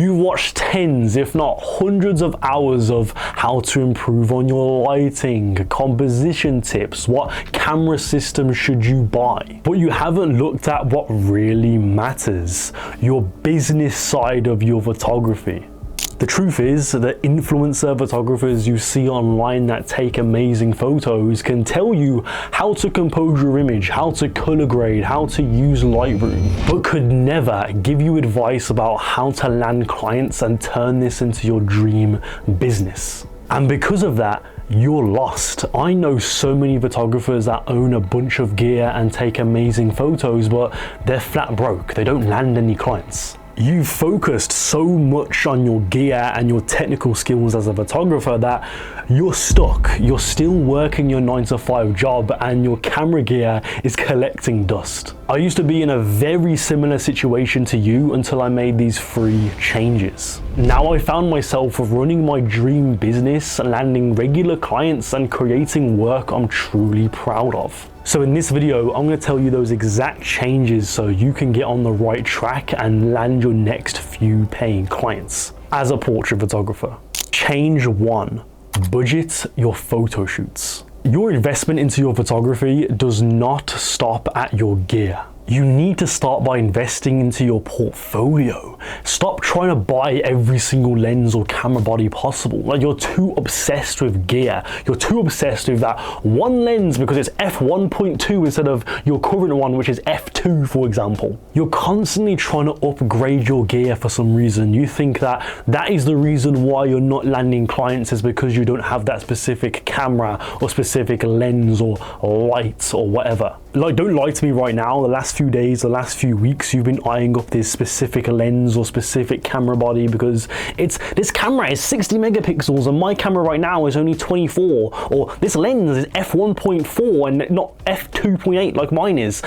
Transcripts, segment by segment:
You watch tens, if not hundreds of hours of how to improve on your lighting, composition tips, what camera system should you buy. But you haven't looked at what really matters, your business side of your photography. The truth is that influencer photographers you see online that take amazing photos can tell you how to compose your image, how to color grade, how to use Lightroom, but could never give you advice about how to land clients and turn this into your dream business. And because of that, you're lost. I know so many photographers that own a bunch of gear and take amazing photos, but they're flat broke. They don't land any clients. You've focused so much on your gear and your technical skills as a photographer that you're stuck. You're still working your 9-to-5 job and your camera gear is collecting dust. I used to be in a very similar situation to you until I made these 3 changes. Now I found myself running my dream business, landing regular clients and creating work I'm truly proud of. So in this video, I'm going to tell you those exact changes so you can get on the right track and land your next few paying clients as a portrait photographer. Change 1, budget your photo shoots. Your investment into your photography does not stop at your gear. You need to start by investing into your portfolio. Stop trying to buy every single lens or camera body possible. Like, you're too obsessed with gear. You're too obsessed with that one lens because it's f1.2 instead of your current one, which is f2, for example. You're constantly trying to upgrade your gear for some reason. You think that that is the reason why you're not landing clients is because you don't have that specific camera or specific lens or light or whatever. Like, don't lie to me right now. The last few days, the last few weeks, you've been eyeing up this specific lens or specific camera body because this camera is 60 megapixels and my camera right now is only 24, or this lens is f1.4 and not f2.8 like mine is.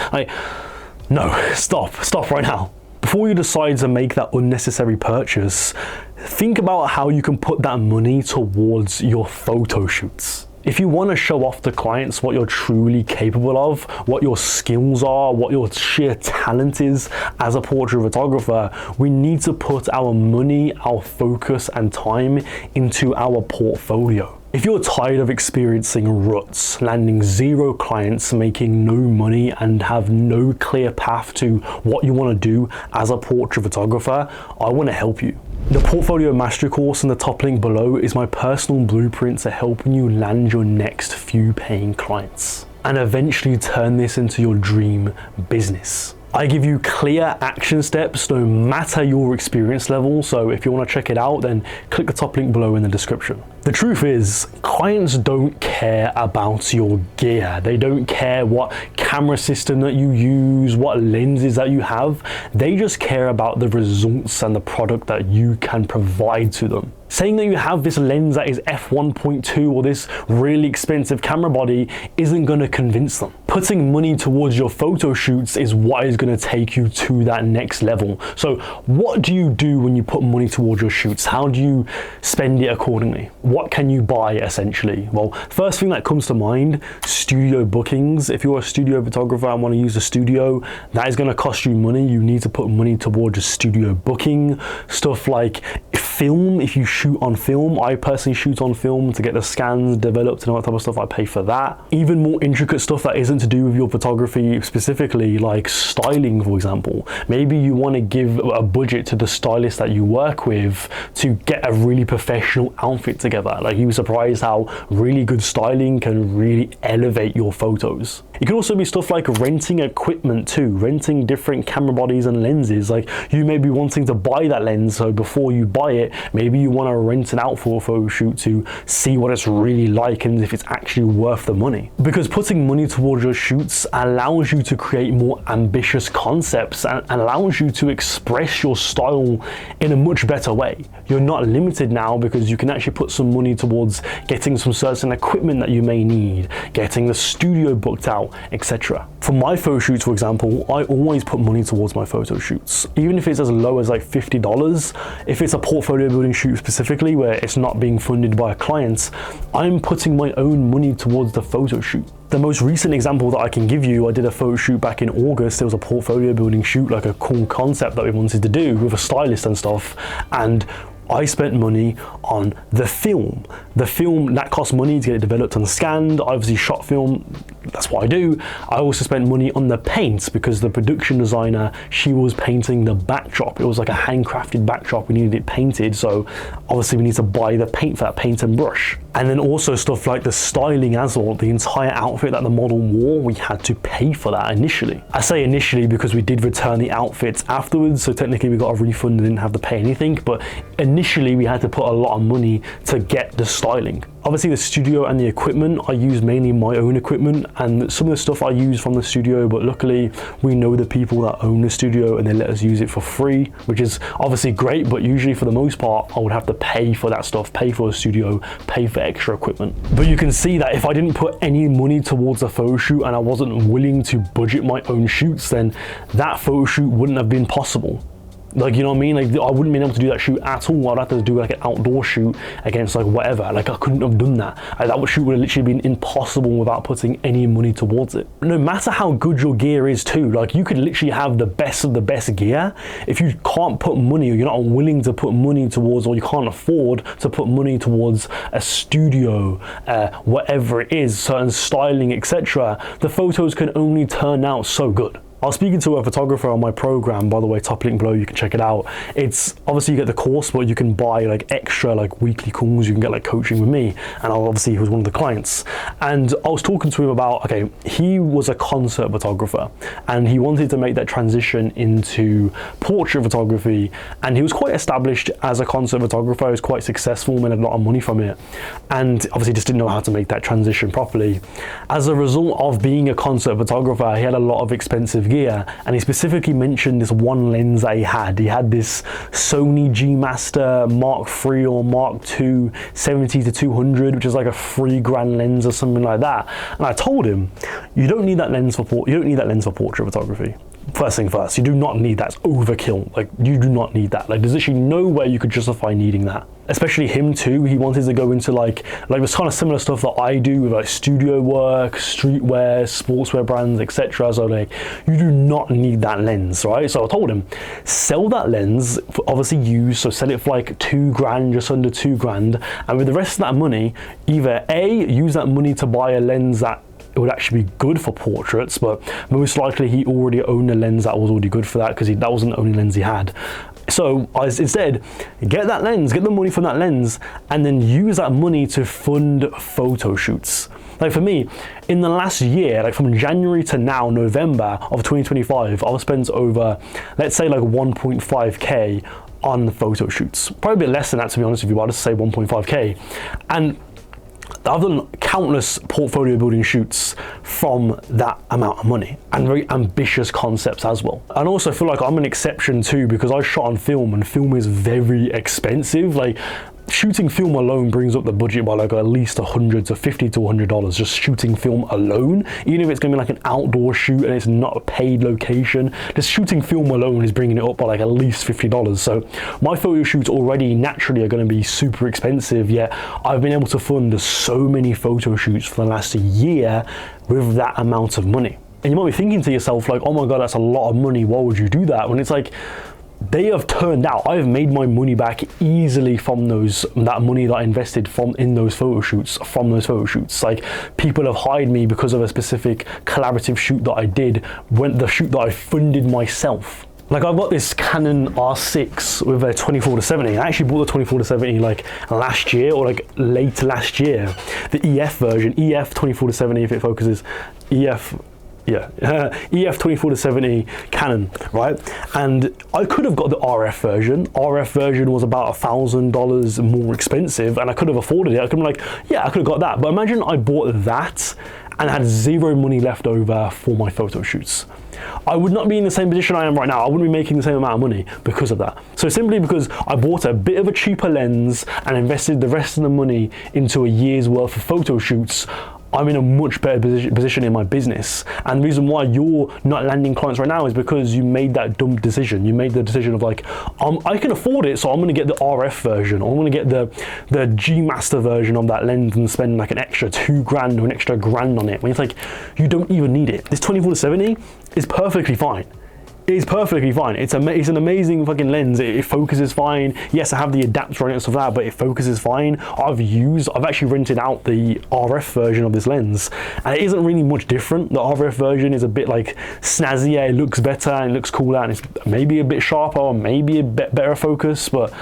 No, stop right now. Before you decide to make that unnecessary purchase, think about how you can put that money towards your photo shoots. If you want to show off to clients what you're truly capable of, what your skills are, what your sheer talent is as a portrait photographer, we need to put our money, our focus and time into our portfolio. If you're tired of experiencing ruts, landing 0 clients, making no money and have no clear path to what you want to do as a portrait photographer, I want to help you. The Portfolio Mastery course in the top link below is my personal blueprint to helping you land your next few paying clients and eventually turn this into your dream business. I give you clear action steps no matter your experience level, so if you want to check it out, then click the top link below in the description. The truth is, clients don't care about your gear. They don't care what camera system that you use, what lenses that you have. They just care about the results and the product that you can provide to them. Saying that you have this lens that is f1.2 or this really expensive camera body isn't going to convince them. Putting money towards your photo shoots is what is going to take you to that next level. So what do you do when you put money towards your shoots? How do you spend it accordingly? What can you buy essentially? Well, first thing that comes to mind, studio bookings. If you're a studio photographer and want to use a studio, that is going to cost you money. You need to put money towards a studio booking. Stuff like film, if you shoot on film. I personally shoot on film to get the scans developed and all that type of stuff. I pay for that. Even more intricate stuff that isn't to do with your photography specifically, like styling, for example. Maybe you want to give a budget to the stylist that you work with to get a really professional outfit together. Like, you'd be surprised how really good styling can really elevate your photos. It can also be stuff like renting equipment too, renting different camera bodies and lenses. Like, you may be wanting to buy that lens, so before you buy it, maybe you want to rent it out for a photo shoot to see what it's really like and if it's actually worth the money. Because putting money towards your shoots allows you to create more ambitious concepts and allows you to express your style in a much better way. You're not limited now because you can actually put some money towards getting some certain equipment that you may need, getting the studio booked out, etc. For my photo shoots, for example, I always put money towards my photo shoots, even if it's as low as like $50. If it's a portfolio building shoot specifically where it's not being funded by a client, I'm putting my own money towards the photo shoot. The most recent example that I can give you, I did a photo shoot back in August. There was a portfolio building shoot, like a cool concept that we wanted to do with a stylist and stuff. And I spent money on the film. The film, that cost money to get it developed and scanned. I obviously shot film, that's what I do. I also spent money on the paints because the production designer, she was painting the backdrop. It was like a handcrafted backdrop. We needed it painted. So obviously we need to buy the paint for that paint and brush. And then also stuff like the styling as well. The entire outfit that the model wore, we had to pay for that initially. I say initially because we did return the outfits afterwards. So technically we got a refund and didn't have to pay anything. But initially we had to put a lot of money to get the styling. Obviously the studio and the equipment, I use mainly my own equipment, and some of the stuff I use from the studio, but luckily we know the people that own the studio and they let us use it for free, which is obviously great, but usually for the most part, I would have to pay for that stuff, pay for a studio, pay for extra equipment. But you can see that if I didn't put any money towards a photo shoot and I wasn't willing to budget my own shoots, then that photo shoot wouldn't have been possible. Like, you know what I mean? Like, I wouldn't be able to do that shoot at all. I'd have to do like an outdoor shoot against like whatever. Like, I couldn't have done that. That shoot would have literally been impossible without putting any money towards it. No matter how good your gear is too, like you could literally have the best of the best gear. If you can't put money, or you're not willing to put money towards, or you can't afford to put money towards a studio, whatever it is, certain styling, etc., the photos can only turn out so good. I was speaking to a photographer on my program, by the way, top link below, you can check it out. It's obviously you get the course, but you can buy like extra like weekly calls, you can get like coaching with me, and obviously he was one of the clients. And I was talking to him about, okay, he was a concert photographer and he wanted to make that transition into portrait photography, and he was quite established as a concert photographer. He was quite successful, made a lot of money from it, and obviously just didn't know how to make that transition properly. As a result of being a concert photographer, he had a lot of expensive gear, and he specifically mentioned this one lens that he had. He had this Sony G Master Mark III or Mark II 70-200, which is like a $3,000 lens or something like that. And I told him, you don't need that lens for portrait photography. First thing first, you do not need that. It's overkill. Like, you do not need that. Like, there's actually no way you could justify needing that. Especially him too, he wanted to go into like this kind of similar stuff that I do with like studio work, streetwear, sportswear brands, etc. So like, you do not need that lens, right? So I told him, sell that lens for obviously use, so sell it for like $2,000, just under $2,000, and with the rest of that money, either A, use that money to buy a lens that it would actually be good for portraits, but most likely he already owned a lens that was already good for that, because that wasn't the only lens he had. So instead, get that lens, get the money from that lens, and then use that money to fund photo shoots. Like for me, in the last year, like from January to now, November of 2025, I've spent over, let's say like 1.5K on photo shoots. Probably a bit less than that, to be honest with you, but I'll just say 1.5K. And I've done countless portfolio building shoots from that amount of money, and very ambitious concepts as well. And also I feel like I'm an exception too, because I shot on film, and film is very expensive. Like, shooting film alone brings up the budget by like at least $100 to $50 to $100, just shooting film alone. Even if it's gonna be like an outdoor shoot and it's not a paid location, just shooting film alone is bringing it up by like at least $50. So my photo shoots already naturally are gonna be super expensive, yet I've been able to fund so many photo shoots for the last year with that amount of money. And you might be thinking to yourself like, oh my God, that's a lot of money, why would you do that? When it's like, they have turned out, I've made my money back easily from that money that I invested in those photo shoots, from those photo shoots. Like, people have hired me because of a specific collaborative shoot that I did, the shoot that I funded myself. Like, I've got this Canon R6 with a 24-70. I actually bought the 24-70 like last year, or like late last year. The EF version, EF 24-70 if it focuses, EF 24-70 Canon, right? And I could have got the RF version. RF version was about $1,000 more expensive, and I could have afforded it. I could have been like, yeah, I could have got that. But imagine I bought that and had zero money left over for my photo shoots. I would not be in the same position I am right now. I wouldn't be making the same amount of money because of that. So simply because I bought a bit of a cheaper lens and invested the rest of the money into a year's worth of photo shoots, I'm in a much better position in my business. And the reason why you're not landing clients right now is because you made that dumb decision. You made the decision of like, I can afford it, so I'm gonna get the RF version, or I'm gonna get the G Master version of that lens and spend like an extra $2,000 or an extra $1,000 on it. When it's like, you don't even need it. This 24-70 is perfectly fine. It's perfectly fine. It's an amazing fucking lens. It focuses fine. Yes, I have the adapter on it and stuff like that, but it focuses fine. I've actually rented out the RF version of this lens, and it isn't really much different. The RF version is a bit like snazzier. It looks better and it looks cooler, and it's maybe a bit sharper, or maybe a bit better focus, but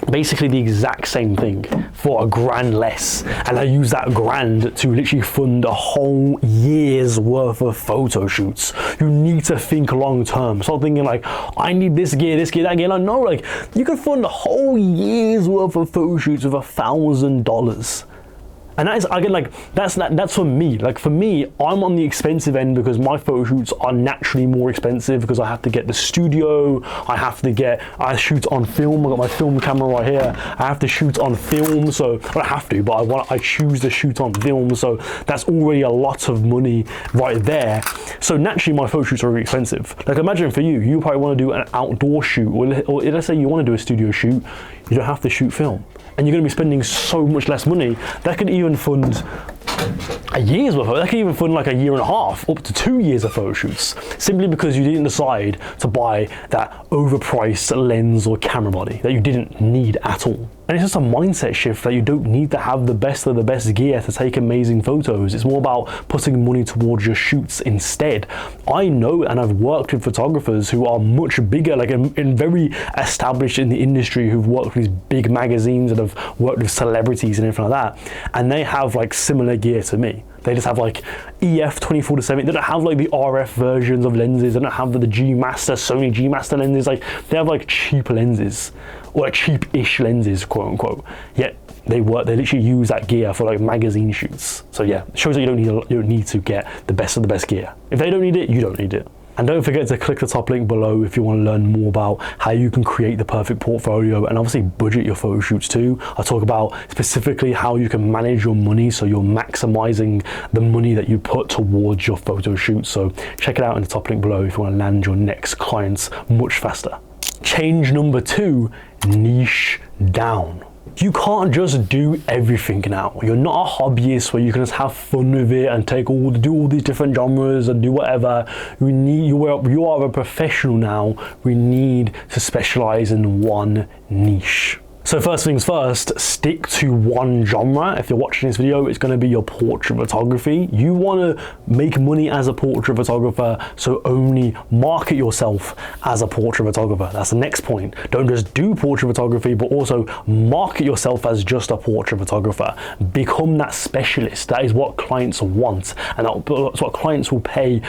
basically the exact same thing for $1,000 less. And I use that $1,000 to literally fund a whole year's worth of photo shoots. You need to think long term. Stop thinking like, I need this gear, that gear. Like, no, like, you can fund a whole year's worth of photo shoots with $1,000. And that is, again, like, that's for me. Like, for me, I'm on the expensive end because my photo shoots are naturally more expensive because I have to get the studio, I shoot on film. I got my film camera right here. I have to shoot on film, so I don't have to, but I choose to shoot on film, so that's already a lot of money right there. So naturally, my photo shoots are really expensive. Like, imagine for you probably want to do an outdoor shoot, or let's say you want to do a studio shoot, you don't have to shoot film. And you're going to be spending so much less money. That could even fund a year's worth of, that could even fund like a year and a half, up to 2 years of photo shoots, simply because you didn't decide to buy that overpriced lens or camera body that you didn't need at all. And it's just a mindset shift that you don't need to have the best of the best gear to take amazing photos. It's more about putting money towards your shoots instead. I know, and I've worked with photographers who are much bigger, like in very established in the industry, who've worked with these big magazines and have worked with celebrities and everything like that. And they have like similar gear to me. They just have like EF 24-70. They don't have like the RF versions of lenses. They don't have the G Master, Sony G Master lenses. Like, they have like cheap lenses, or like cheap-ish lenses, quote unquote. Yet they literally use that gear for like magazine shoots. So yeah, it shows that you don't need to get the best of the best gear. If they don't need it, you don't need it. And don't forget to click the top link below if you want to learn more about how you can create the perfect portfolio and obviously budget your photo shoots too. I talk about specifically how you can manage your money so you're maximizing the money that you put towards your photo shoots. So check it out in the top link below if you want to land your next clients much faster. Change number 2, niche down. You can't just do everything now. You're not a hobbyist where you can just have fun with it and do all these different genres and do whatever. You are a professional now. We need to specialize in one niche. So first things first, stick to one genre. If you're watching this video, it's going to be your portrait photography. You want to make money as a portrait photographer, so only market yourself as a portrait photographer. That's the next point. Don't just do portrait photography, but also market yourself as just a portrait photographer. Become that specialist. That is what clients want, and that's what clients will pay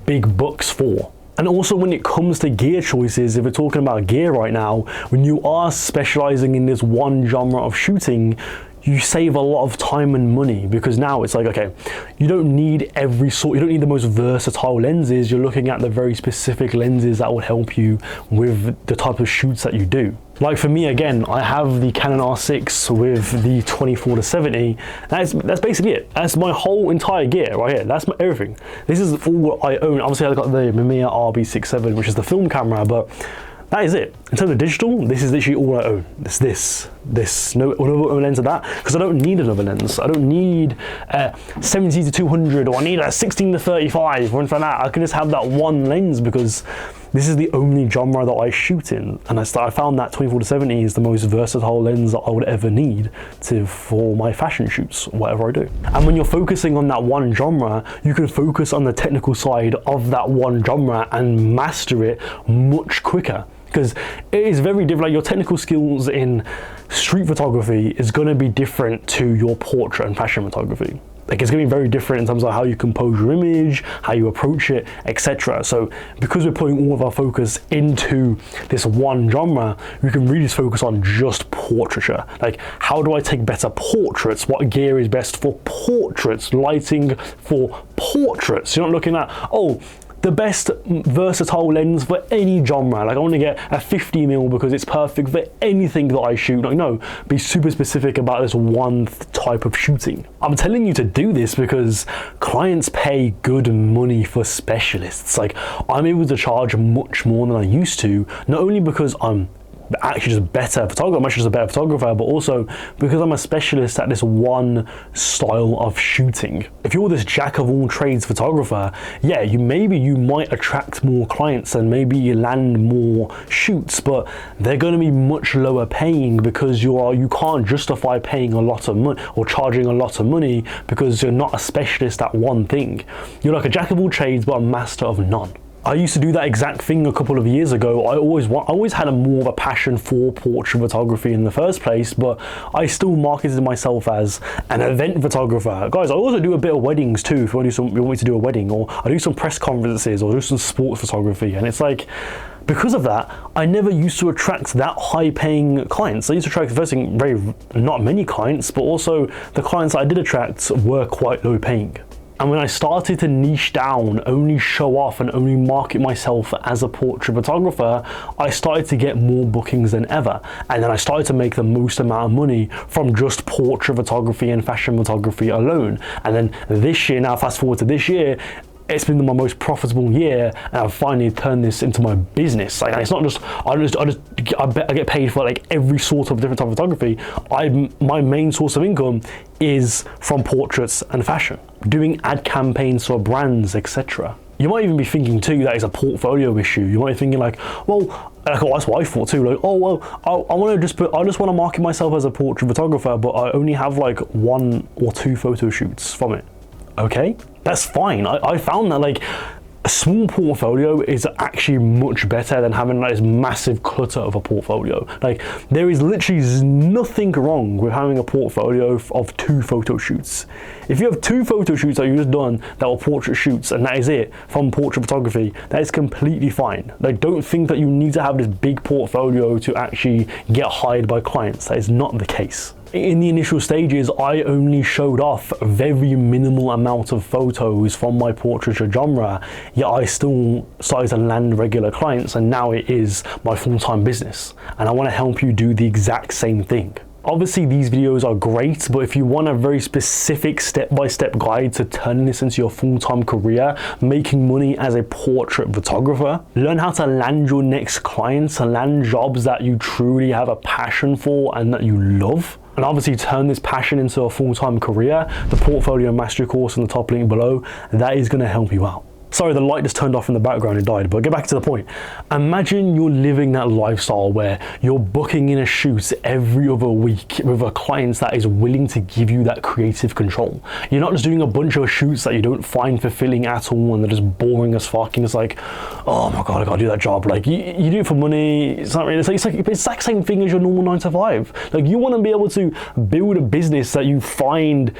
big bucks for. And also when it comes to gear choices, if we're talking about gear right now, when you are specializing in this one genre of shooting, you save a lot of time and money, because now it's like, okay, you don't need you don't need the most versatile lenses. You're looking at the very specific lenses that will help you with the type of shoots that you do. Like for me, again, I have the Canon R6 with the 24-70. That's basically it. That's my whole entire gear right here. That's everything. This is all I own. Obviously, I've got the Mamiya RB67, which is the film camera, but that is it. In terms of digital, this is literally all I own. No other lens of that, because I don't need another lens. I don't need a 70-200, or I need a 16-35 or anything like that. I can just have that one lens because this is the only genre that I shoot in. And I found that 24-70 is the most versatile lens that I would ever need for my fashion shoots, whatever I do. And when you're focusing on that one genre, you can focus on the technical side of that one genre and master it much quicker. Because it is very different. Like, your technical skills in street photography is going to be different to your portrait and fashion photography. Like, it's going to be very different in terms of how you compose your image, how you approach it, etc. So because we're putting all of our focus into this one genre, we can really just focus on just portraiture. Like, how do I take better portraits? What gear is best for portraits? Lighting for portraits. You're not looking at, oh, the best versatile lens for any genre. Like I want to get a 50mm because it's perfect for anything that I shoot. Like no, be super specific about this one type of shooting. I'm telling you to do this because clients pay good money for specialists. Like I'm able to charge much more than I used to, not only because I'm actually just better photographer, I'm actually just a better photographer, but also because I'm a specialist at this one style of shooting. If you're this jack of all trades photographer, yeah, you might attract more clients and maybe you land more shoots, but they're going to be much lower paying because you can't justify paying a lot of money or charging a lot of money because you're not a specialist at one thing. You're like a jack of all trades but a master of none. I used to do that exact thing a couple of years ago. I always had more of a passion for portrait photography in the first place, but I still marketed myself as an event photographer. Guys, I also do a bit of weddings too, if you want me to do a wedding, or I do some press conferences, or do some sports photography, and it's like, because of that, I never used to attract that high-paying clients. I used to attract, first thing, not many clients, but also the clients I did attract were quite low-paying. And when I started to niche down, only show off and only market myself as a portrait photographer, I started to get more bookings than ever. And then I started to make the most amount of money from just portrait photography and fashion photography alone. And then this year, now fast forward to this year, it's been my most profitable year, and I've finally turned this into my business. Like, it's not just I get paid for like every sort of different type of photography. My main source of income is from portraits and fashion, doing ad campaigns for brands, etc. You might even be thinking too that it's a portfolio issue. You might be thinking like, well, that's what I thought too. Like, oh well, I just want to market myself as a portrait photographer, but I only have like 1 or 2 photo shoots from it. Okay, that's fine. I found that like a small portfolio is actually much better than having like this massive clutter of a portfolio. Like there is literally nothing wrong with having a portfolio of 2 photo shoots. If you have 2 photo shoots that you've just done that were portrait shoots and that is it from portrait photography, that is completely fine. Like don't think that you need to have this big portfolio to actually get hired by clients. That is not the case. In the initial stages, I only showed off a very minimal amount of photos from my portraiture genre, yet I still started to land regular clients, and now it is my full-time business. And I want to help you do the exact same thing. Obviously these videos are great, but if you want a very specific step-by-step guide to turning this into your full-time career, making money as a portrait photographer, learn how to land your next clients and land jobs that you truly have a passion for and that you love, and obviously turn this passion into a full-time career, the Portfolio Mastery course in the top link below, that is going to help you out. Sorry, the light just turned off in the background and died, but get back to the point. Imagine you're living that lifestyle where you're booking in a shoot every other week with a client that is willing to give you that creative control. You're not just doing a bunch of shoots that you don't find fulfilling at all and they're just boring as fuck, and it's like, oh my god, I gotta do that job. Like you do it for money. It's not really, it's the exact same thing as your normal 9 to 5. Like you want to be able to build a business that you find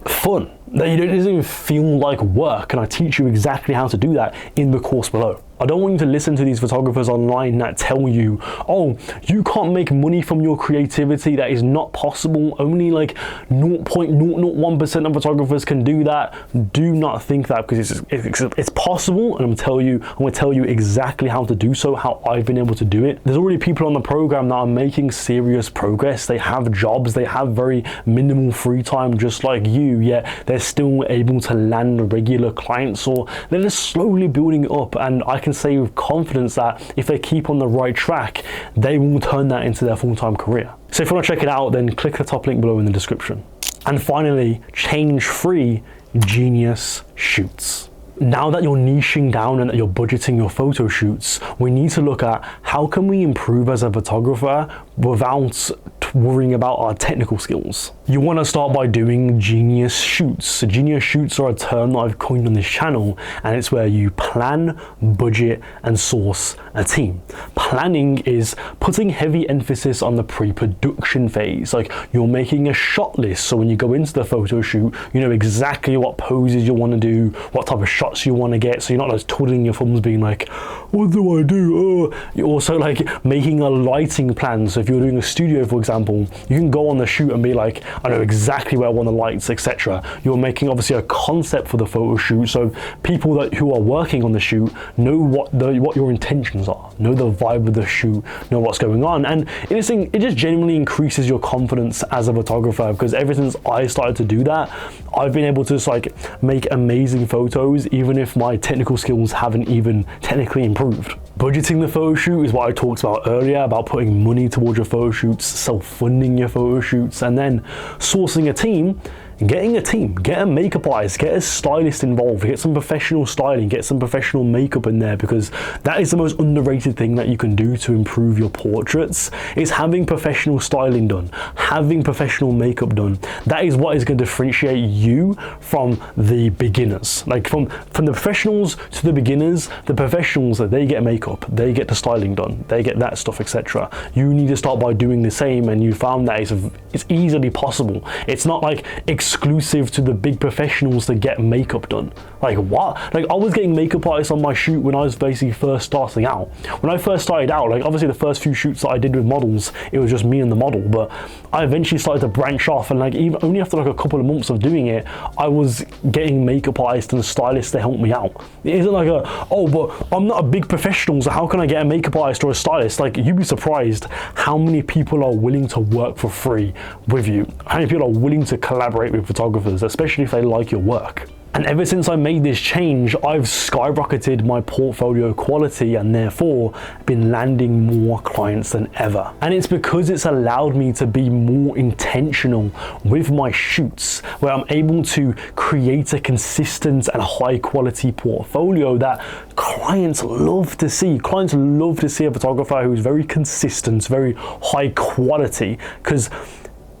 fun, that it doesn't even feel like work, and I teach you exactly how to do that in the course below. I don't want you to listen to these photographers online that tell you, oh, you can't make money from your creativity. That is not possible. Only like 0.001% of photographers can do that. Do not think that, because it's possible, and I'm going to tell you exactly how to do so, how I've been able to do it. There's already people on the program that are making serious progress. They have jobs, they have very minimal free time just like you, yet they're still able to land regular clients, or they're just slowly building it up, and I can say with confidence that if they keep on the right track, they will turn that into their full-time career. So if you want to check it out, then click the top link below in the description. And finally, change-free Genius Shoots. Now that you're niching down and that you're budgeting your photo shoots, we need to look at how can we improve as a photographer without worrying about our technical skills. You want to start by doing Genius Shoots. So Genius Shoots are a term that I've coined on this channel, and it's where you plan, budget, and source a team. Planning is putting heavy emphasis on the pre-production phase. Like you're making a shot list, so when you go into the photo shoot, you know exactly what poses you want to do, what type of shots you want to get, so you're not just twiddling your thumbs being like, what do I do? Oh. You're also like making a lighting plan. So if you're doing a studio, for example, example, you can go on the shoot and be like, I know exactly where I want the lights, etc. You're making obviously a concept for the photo shoot, so people who are working on the shoot know what your intentions are, know the vibe of the shoot, know what's going on. And it just genuinely increases your confidence as a photographer, because ever since I started to do that, I've been able to just like make amazing photos even if my technical skills haven't even technically improved. Budgeting the photo shoot is what I talked about earlier, about putting money towards your photo shoots, self-funding your photo shoots, and then sourcing a team. Getting a team, get a makeup artist, get a stylist involved, get some professional styling, get some professional makeup in there, because that is the most underrated thing that you can do to improve your portraits, is having professional styling done, having professional makeup done. That is what is going to differentiate you from the beginners. Like from the professionals to the beginners, the professionals, they get makeup, they get the styling done, they get that stuff, etc. You need to start by doing the same, and you found that it's easily possible. It's not like exclusive to the big professionals to get makeup done. Like what? Like I was getting makeup artists on my shoot when I was basically first starting out. When I first started out, like obviously the first few shoots that I did with models, it was just me and the model, but I eventually started to branch off, and like even only after like a couple of months of doing it, I was getting makeup artists and stylists to help me out. It isn't like oh, but I'm not a big professional, so how can I get a makeup artist or a stylist? Like you'd be surprised how many people are willing to work for free with you, how many people are willing to collaborate with photographers, especially if they like your work. And ever since I made this change, I've skyrocketed my portfolio quality and therefore been landing more clients than ever. And it's because it's allowed me to be more intentional with my shoots, where I'm able to create a consistent and high quality portfolio that clients love to see. Clients love to see a photographer who's very consistent, very high quality, because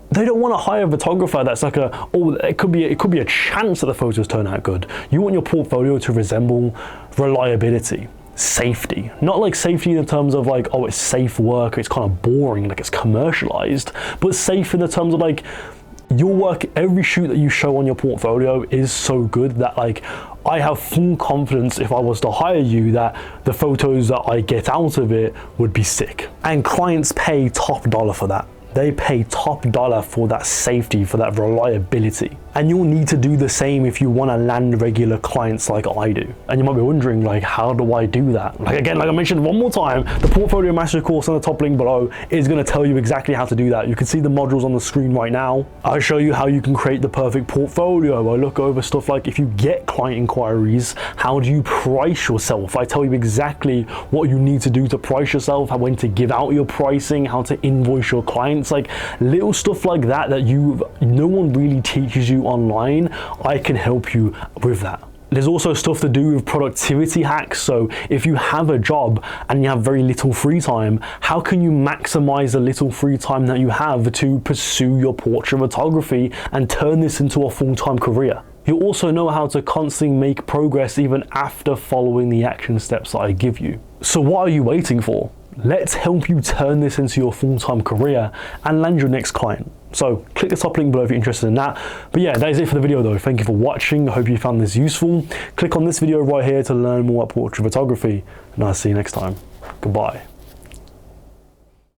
they don't want to hire a photographer that's like it could be a chance that the photos turn out good. You want your portfolio to resemble reliability, safety, not like safety in the terms of like, oh, it's safe work, it's kind of boring, like it's commercialized, but safe in the terms of like your work, every shoot that you show on your portfolio is so good that like I have full confidence if I was to hire you that the photos that I get out of it would be sick. And clients pay top dollar for that. They pay top dollar for that safety, for that reliability. And you'll need to do the same if you want to land regular clients like I do. And you might be wondering, like, how do I do that? Like, again, like I mentioned one more time, the Portfolio Mastery course on the top link below is going to tell you exactly how to do that. You can see the modules on the screen right now. I show you how you can create the perfect portfolio. I look over stuff like if you get client inquiries, how do you price yourself? I tell you exactly what you need to do to price yourself, when to give out your pricing, how to invoice your clients, like little stuff like that no one really teaches you online. I can help you with that. There's also stuff to do with productivity hacks. So if you have a job and you have very little free time, how can you maximize the little free time that you have to pursue your portrait photography and turn this into a full-time career? You'll also know how to constantly make progress even after following the action steps that I give you. So what are you waiting for? Let's help you turn this into your full-time career and land your next client. So click the top link below if you're interested in that. But yeah, that is it for the video though. Thank you for watching. I hope you found this useful. Click on this video right here to learn more about portrait photography, and I'll see you next time. Goodbye.